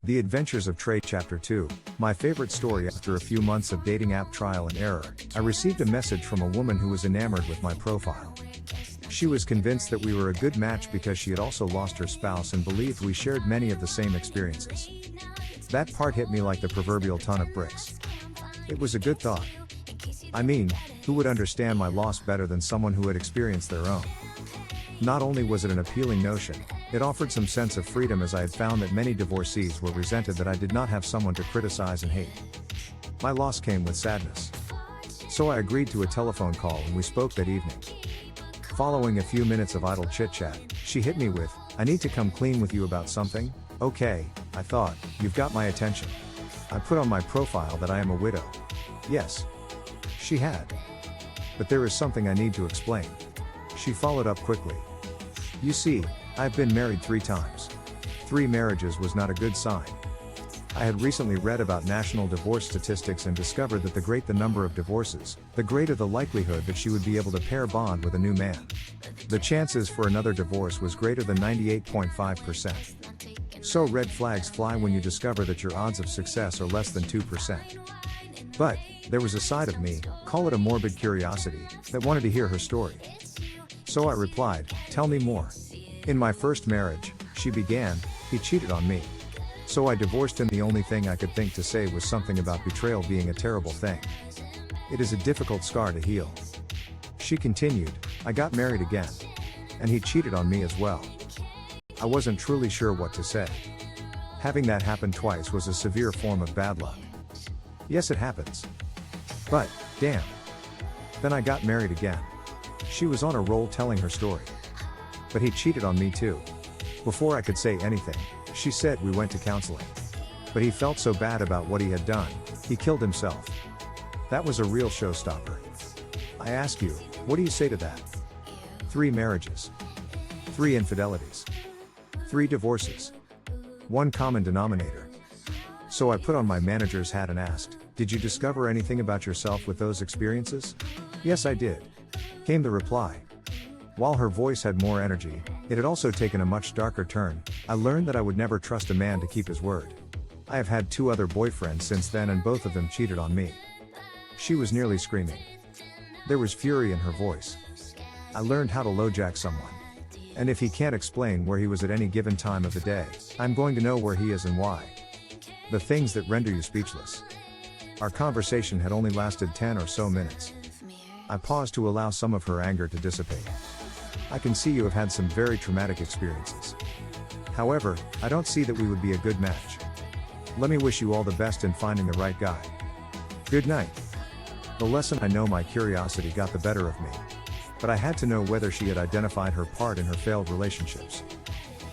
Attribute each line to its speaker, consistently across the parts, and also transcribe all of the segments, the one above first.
Speaker 1: The Adventures of Trey Chapter 2, my favorite story. After a few months of dating app trial and error, I received a message from a woman who was enamored with my profile. She was convinced that we were a good match because she had also lost her spouse and believed we shared many of the same experiences. That part hit me like the proverbial ton of bricks. It was a good thought. I mean, who would understand my loss better than someone who had experienced their own? Not only was it an appealing notion, it offered some sense of freedom, as I had found that many divorcees were resented that I did not have someone to criticize and hate. My loss came with sadness. So I agreed to a telephone call and we spoke that evening. Following a few minutes of idle chit-chat, she hit me with, "I need to come clean with you about something." Okay, I thought, you've got my attention. I put on my profile that I am a widow. Yes. She had. But there is something I need to explain. She followed up quickly. You see, I've been married 3 times. 3 marriages was not a good sign. I had recently read about national divorce statistics and discovered that the greater the number of divorces, the greater the likelihood that she would be able to pair bond with a new man. The chances for another divorce was greater than 98.5%. So red flags fly when you discover that your odds of success are less than 2%. But, there was a side of me, call it a morbid curiosity, that wanted to hear her story. So I replied, "Tell me more." "In my first marriage," she began, "he cheated on me. So I divorced him. The only thing I could think to say was something about betrayal being a terrible thing. It is a difficult scar to heal." She continued, "I got married again. And he cheated on me as well." I wasn't truly sure what to say. Having that happen twice was a severe form of bad luck. Yes, it happens. But, damn. Then I got married again. She was on a roll telling her story. But he cheated on me too. Before I could say anything, she said we went to counseling. But he felt so bad about what he had done, he killed himself. That was a real showstopper. I ask you, what do you say to that? 3 marriages. 3 infidelities. 3 divorces. 1 common denominator. So I put on my manager's hat and asked, "Did you discover anything about yourself with those experiences?" "Yes, I did," came the reply. While her voice had more energy, it had also taken a much darker turn. "I learned that I would never trust a man to keep his word. I have had 2 other boyfriends since then and both of them cheated on me." She was nearly screaming. There was fury in her voice. "I learned how to LoJack someone. And if he can't explain where he was at any given time of the day, I'm going to know where he is and why. The things that render you speechless." Our conversation had only lasted 10 or so minutes. I paused to allow some of her anger to dissipate. "I can see you have had some very traumatic experiences. However, I don't see that we would be a good match. Let me wish you all the best in finding the right guy. Good night." The lesson: I know my curiosity got the better of me. But I had to know whether she had identified her part in her failed relationships.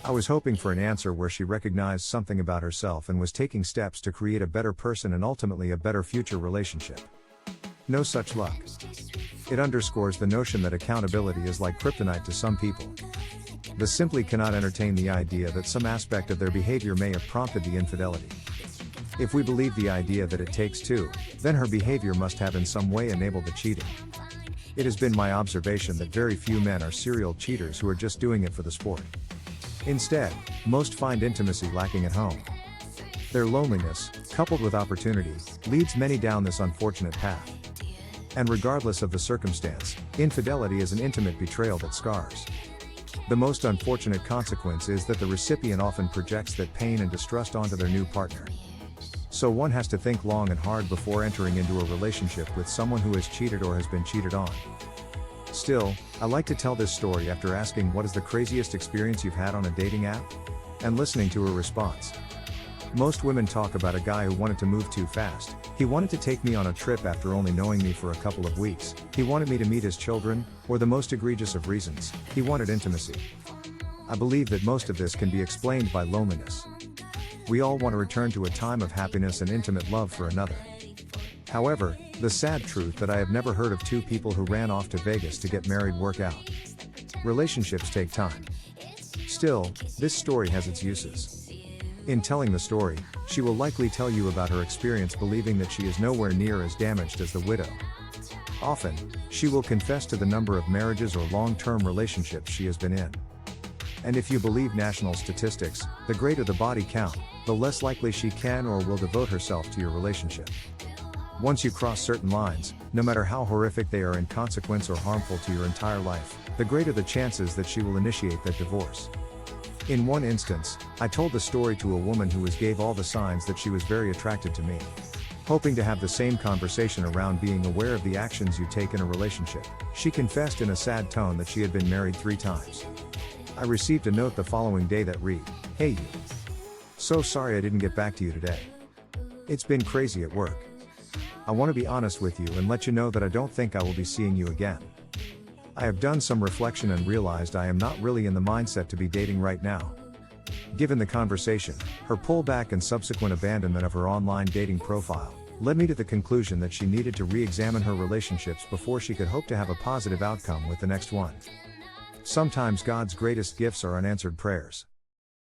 Speaker 1: I was hoping for an answer where she recognized something about herself and was taking steps to create a better person and ultimately a better future relationship. No such luck. It underscores the notion that accountability is like kryptonite to some people. They simply cannot entertain the idea that some aspect of their behavior may have prompted the infidelity. If we believe the idea that it takes 2, then her behavior must have in some way enabled the cheating. It has been my observation that very few men are serial cheaters who are just doing it for the sport. Instead, most find intimacy lacking at home. Their loneliness, coupled with opportunity, leads many down this unfortunate path. And regardless of the circumstance, infidelity is an intimate betrayal that scars. The most unfortunate consequence is that the recipient often projects that pain and distrust onto their new partner. So one has to think long and hard before entering into a relationship with someone who has cheated or has been cheated on. Still, I like to tell this story after asking what is the craziest experience you've had on a dating app? And listening to her response. Most women talk about a guy who wanted to move too fast. "He wanted to take me on a trip after only knowing me for a couple of weeks. He wanted me to meet his children," or the most egregious of reasons, "He wanted intimacy." I believe that most of this can be explained by loneliness. We all want to return to a time of happiness and intimate love for another. However, the sad truth that I have never heard of 2 people who ran off to Vegas to get married work out. Relationships take time. Still, this story has its uses. In telling the story, she will likely tell you about her experience believing that she is nowhere near as damaged as the widow. Often, she will confess to the number of marriages or long-term relationships she has been in. And if you believe national statistics, the greater the body count, the less likely she can or will devote herself to your relationship. Once you cross certain lines, no matter how horrific they are in consequence or harmful to your entire life, the greater the chances that she will initiate that divorce. In one instance, I told the story to a woman who gave all the signs that she was very attracted to me. Hoping to have the same conversation around being aware of the actions you take in a relationship, she confessed in a sad tone that she had been married 3 times. I received a note the following day that read, "Hey you. So sorry I didn't get back to you today. It's been crazy at work. I want to be honest with you and let you know that I don't think I will be seeing you again. I have done some reflection and realized I am not really in the mindset to be dating right now." Given the conversation, her pullback and subsequent abandonment of her online dating profile led me to the conclusion that she needed to re-examine her relationships before she could hope to have a positive outcome with the next one. Sometimes God's greatest gifts are unanswered prayers.